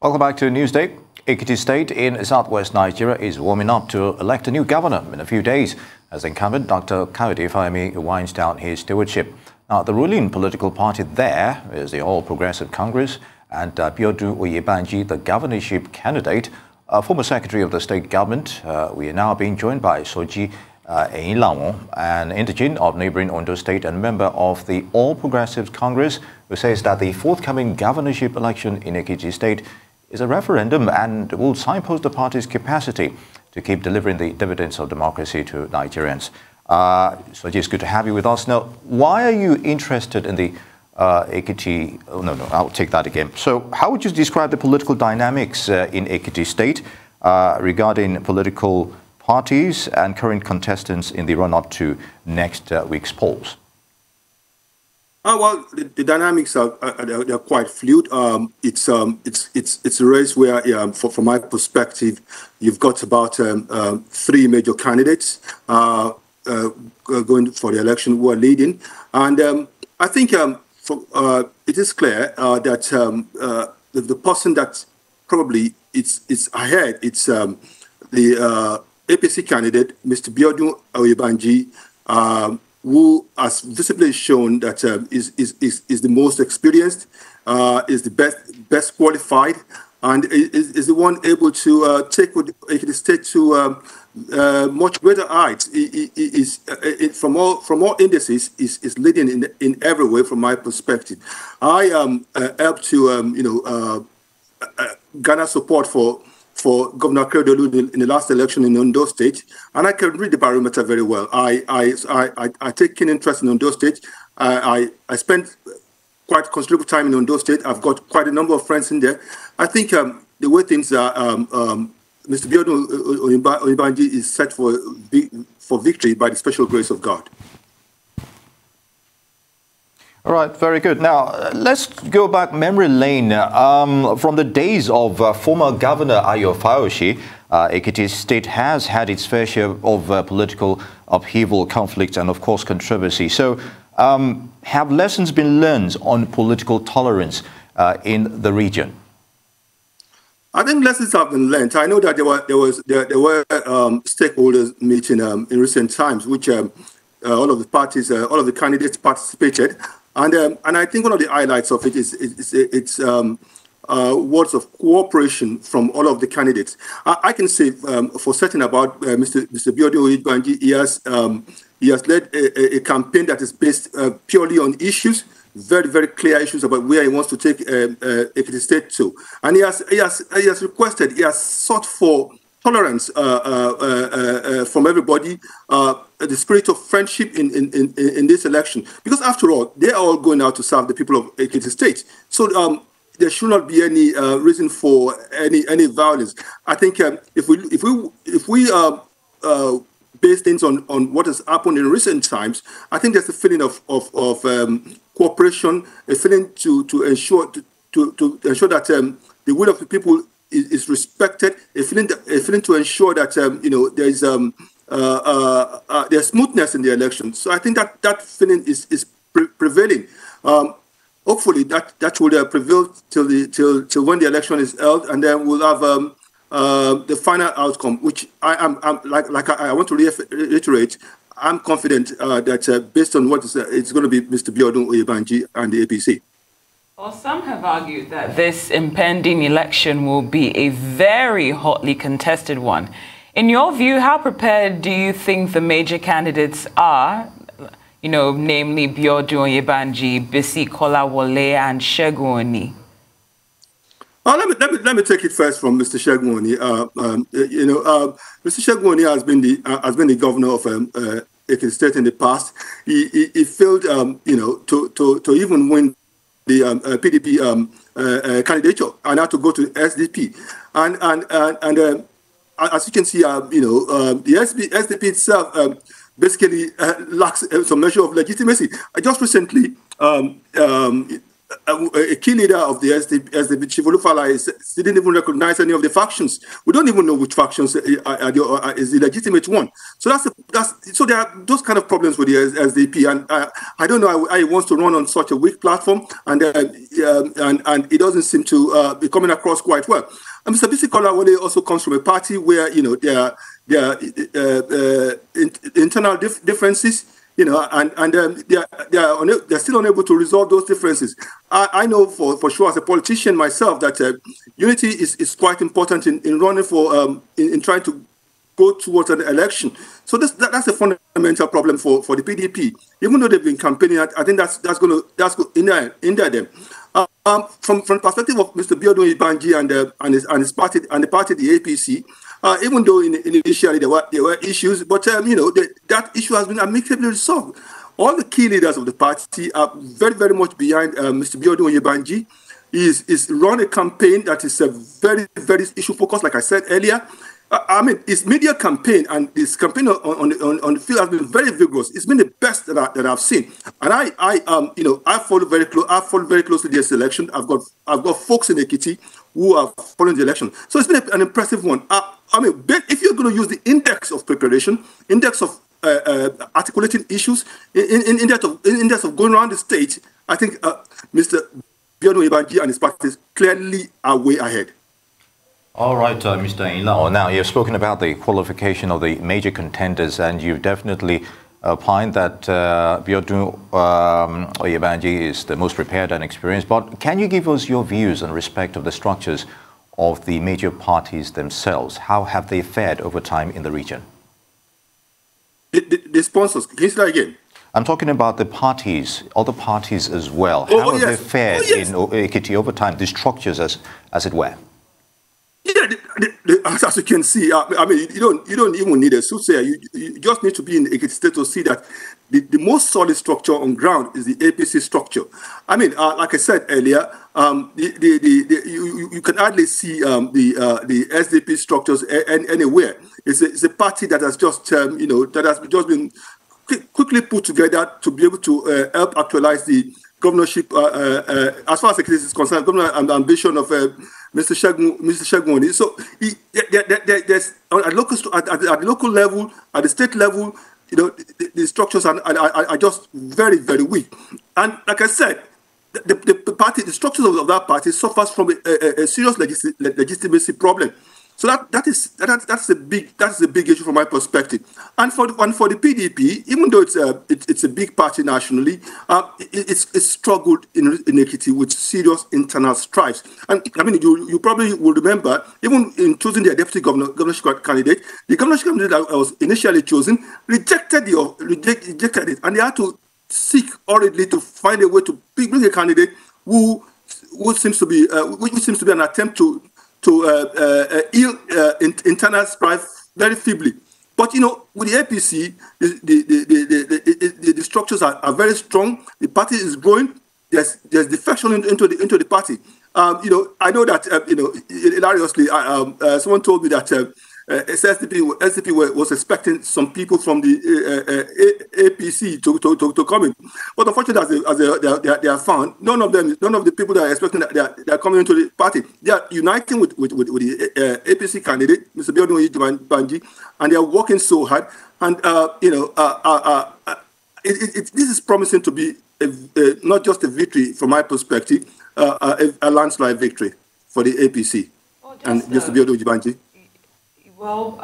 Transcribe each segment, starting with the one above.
Welcome back to Newsday. Ekiti State in southwest Nigeria is warming up to elect a new governor in a few days, as incumbent Dr. Kayode Fayemi winds down his stewardship. Now, the ruling political party there is the All Progressive Congress, and Abiodun Oyebanji, the governorship candidate, former secretary of the state government. We are now being joined by Soji Ehinlanwo, an indigene of neighboring Edo State and member of the All Progressive Congress, who says that the forthcoming governorship election in Ekiti State is a referendum and will signpost the party's capacity to keep delivering the dividends of democracy to Nigerians. Soji, it's good to have you with us. Now, why are you interested in the Ekiti? Oh, no, I'll take that again. So how would you describe the political dynamics in Ekiti State regarding political parties and current contestants in the run-up to next week's polls? Well, the dynamics are they're quite fluid. It's a race where, from my perspective, you've got about three major candidates going for the election who are leading, and I think it is clear that the person that probably it's ahead, it's the APC candidate, Mr. Abiodun Oyebanji, who has visibly shown that is the most experienced, is the best qualified, and is the one able to take Ekiti State to much greater heights. From all indices, is leading in every way. From my perspective, I helped to garner support for Governor Abiodun in the last election in Edo State, and I can read the barometer very well. I take keen interest in Edo State. I spent quite considerable time in Edo State. I've got quite a number of friends in there. I think the way things are, Mr. Abiodun Oyebanji is set for victory by the special grace of God. All right, very good. Now, let's go back memory lane. From the days of former Governor Ayo Fayoshi, Ekiti State has had its fair share of political upheaval, conflict, and, of course, controversy. So, have lessons been learned on political tolerance in the region? I think lessons have been learned. I know that there were stakeholders meeting in recent times, which all of the parties, all of the candidates participated. And I think one of the highlights of it is words of cooperation from all of the candidates. I can say for certain about Mr. Abiodun Oyebanji, he has led a campaign that is based purely on issues, very, very clear issues about where he wants to take Ekiti State to. And he has requested, he has sought for tolerance from everybody, the spirit of friendship in this election. Because after all, they are all going out to serve the people of Ekiti State. So there should not be any reason for any violence. I think if we base things on what has happened in recent times, I think there's a feeling of cooperation, a feeling to ensure that the will of the people is respected, a feeling to ensure that there's smoothness in the election. So I think that feeling is prevailing. Hopefully that will prevail till when the election is held, and then we'll have the final outcome, which I want to reiterate. I'm confident that based on what it's going to be Mr. Abiodun Oyebanji and the APC. Well, some have argued that this impending election will be a very hotly contested one. In your view, how prepared do you think the major candidates are, namely Abiodun Oyebanji, Bisi Kolawole, and Segun Oni? Let me take it first from Mr. Segun Oni. Mr. Segun Oni has been the governor of Ekiti State in the past. He failed, to even win the PDP candidature, and had to go to SDP. And as you can see, the SDP itself basically lacks some measure of legitimacy. Just recently, a key leader of the SDP, Chief Olufala, didn't even recognize any of the factions. We don't even know which factions is the legitimate one. So so there are those kind of problems with the SDP, and I don't know how he wants to run on such a weak platform, and it doesn't seem to be coming across quite well. And Mr. Bisi Kolawole also comes from a party where there are internal differences. And they're still unable to resolve those differences. I know for sure as a politician myself that unity is quite important in running for in trying to go towards an election. So that's a fundamental problem for the PDP. Even though they've been campaigning, I think that's going to hinder them. From the perspective of Mr. Abiodun Oyebanji and his party and the party, the APC. Even though initially there were issues, but that issue has been amicably resolved. All the key leaders of the party are very, very much behind Mr. Abiodun Oyebanji. He's run a campaign that is very, very issue focused, like I said earlier. His media campaign and his campaign on the field has been very vigorous. It's been the best that I've seen, and I follow very close. I follow very closely this election. I've got folks in Ekiti who are following the election, so it's been an impressive one. If you're going to use the index of preparation, index of articulating issues, index of going around the state, I think Mr. Abiodun Oyebanji and his parties clearly are way ahead. All right, Mr. Ehinlanwo. Now, you've spoken about the qualification of the major contenders, and you've definitely opined that Abiodun Oyebanji is the most prepared and experienced. But can you give us your views in respect of the structures of the major parties themselves? How have they fared over time in the region? The sponsors, can you say that again? I'm talking about the parties, other parties as well. How have they fared in Ekiti over time, the structures as it were? Yeah, as you can see, you don't even need a soothsayer. You just need to be in Ekiti State to see that the most solid structure on ground is the APC structure. Like I said earlier, you can hardly see the SDP structures anywhere. It's a party that has just been quickly put together to be able to help actualize the governorship, as far as Ekiti is concerned, governor ambition of Mr. Shegun. So there's at the local level, at the state level, the structures are just very, very weak. And like I said, the structures of that party suffers from a serious legitimacy problem. So that's a big issue from my perspective. And for the PDP, even though it's a big party nationally, it's struggled in Ekiti with serious internal strifes. And you probably will remember, even in choosing their deputy governorship candidate, the governorship candidate that was initially chosen rejected it, and they had to seek hurriedly to find a way to bring a candidate which seems to be an attempt to heal internal strife very feebly. But with the APC, the structures are very strong. The party is growing. There's defection into the party. I know that hilariously, someone told me that SDP was expecting some people from the APC to come in, but unfortunately, as they are found, none of the people that are expecting that they are coming into the party. They are uniting with the APC candidate, Mr. Abiodun Oyebanji, and they are working so hard. And this is promising to be not just a victory from my perspective, a landslide victory for the APC and Mr. Abiodun Oyebanji. Well,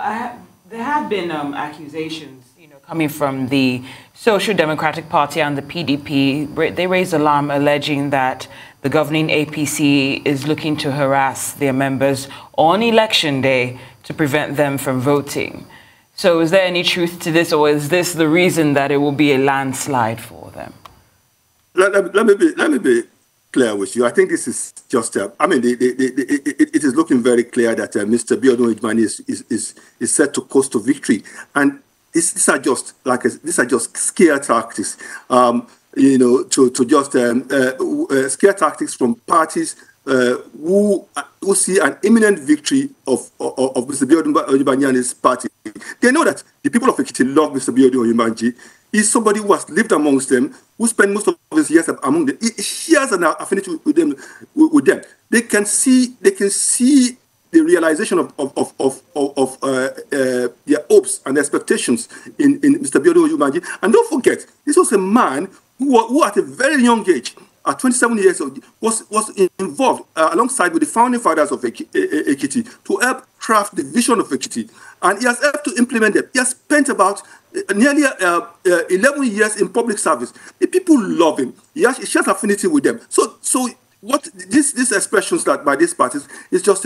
there have been accusations, coming from the Social Democratic Party and the PDP. They raised alarm alleging that the governing APC is looking to harass their members on election day to prevent them from voting. So is there any truth to this, or is this the reason that it will be a landslide for them? Let me be clear with you. I think this is just, it is looking very clear that Mr. Abiodun Oyebanji is set to coast to victory, and these are just scare tactics, scare tactics from parties who see an imminent victory of Mr. Abiodun Oyebanji and his party. They know that the people of Ekiti love Mr. Abiodun Oyebanji. is somebody who has lived amongst them, who spent most of his years among them. He shares an affinity with them. They can see the realization of their hopes and expectations in Mr. Abiodun Oyebanji. And don't forget, this was a man who at a very young age, at 27 years old, was involved alongside with the founding fathers of Ekiti to help craft the vision of Ekiti. And he has helped to implement them. He has spent about nearly 11 years in public service. The people love him. He shares affinity with them. So what these expressions that by these parties is just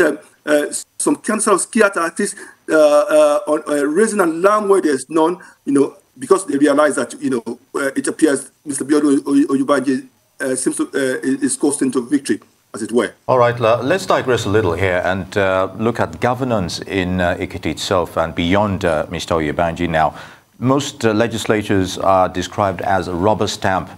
some council of scared artists raising an alarm where there's none, because they realize that, it appears Mr. Abiodun Oyebanji seems to is coasting to victory, as it were. All right, let's digress a little here and look at governance in Ekiti itself and beyond Mr. Oyebanji now. Most legislatures are described as a rubber stamp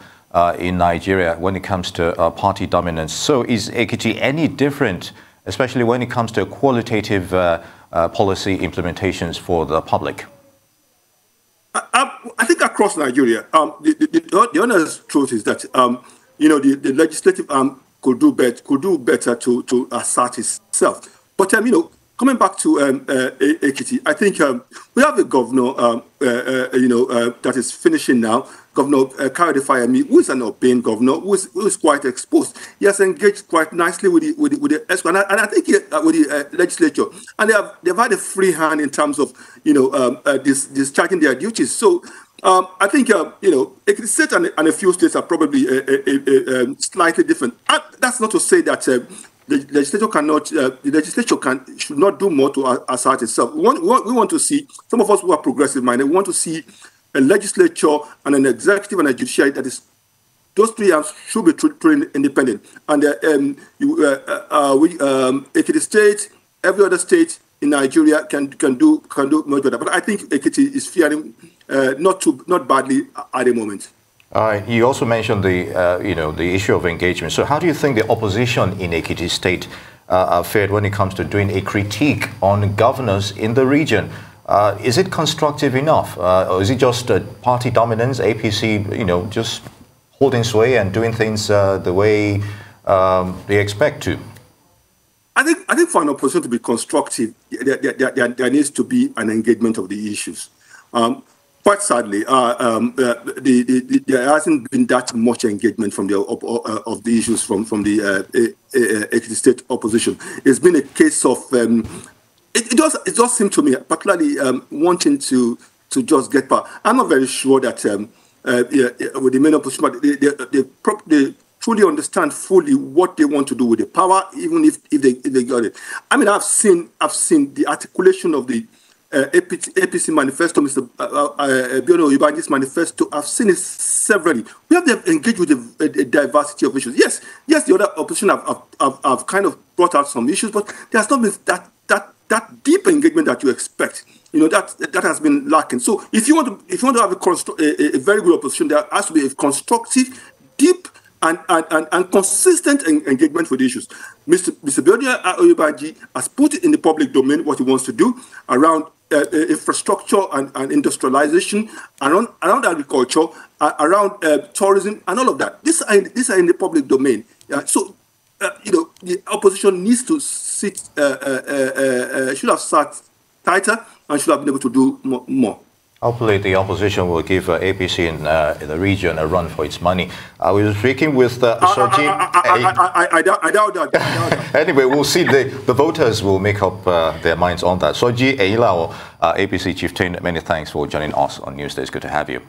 in Nigeria when it comes to party dominance. So is Ekiti any different, especially when it comes to qualitative policy implementations for the public? I think across Nigeria, the honest truth is that the legislative arm could do better to assert itself. But coming back to Ekiti, I think we have a governor that is finishing now, Governor Kayode Fayemi, who is an ordained governor, who is quite exposed. He has engaged quite nicely with the ESCO, and I think with the legislature, and they've had a free hand in terms of discharging their duties. So I think Ekiti State and a few states are probably slightly different. That's not to say that the legislature should not do more to assert itself. We want to see, some of us who are progressive minded, we want to see a legislature and an executive and a judiciary that is, those three arms should be truly independent. And Ekiti State, every other state in Nigeria can do much better. But I think Ekiti is faring not badly at the moment. You also mentioned the issue of engagement. So how do you think the opposition in Ekiti State fared when it comes to doing a critique on governors in the region? Is it constructive enough, or is it just party dominance, APC, just holding sway and doing things the way they expect to? I think for an opposition to be constructive, there needs to be an engagement of the issues. Quite sadly, there hasn't been that much engagement from of the issues from the Ekiti State opposition. It's been a case of it does seem to me, particularly wanting to just get power. I'm not very sure that with the main opposition, but they truly understand fully what they want to do with the power, even if they got it. I mean, I've seen the articulation of the APC manifesto, Mr. Abiodun Oyebanji's manifesto. I've seen it severally. We have to engage with a diversity of issues. Yes, the other opposition have kind of brought out some issues, but there's not been that deep engagement that you expect. That has been lacking. So if you want to have a very good opposition, there has to be a constructive, deep, and consistent engagement with the issues. Mr. Abiodun Oyebanji has put in the public domain what he wants to do around infrastructure and industrialization, around agriculture, around tourism, and all of that. These are in the public domain. So the opposition needs to should have sat tighter and should have been able to do more. Hopefully, the opposition will give APC in the region a run for its money. We were speaking with Soji. I doubt that. Anyway, we'll see. The voters will make up their minds on that. Soji Ehinlanwo, APC chieftain, many thanks for joining us on Newsday. It's good to have you.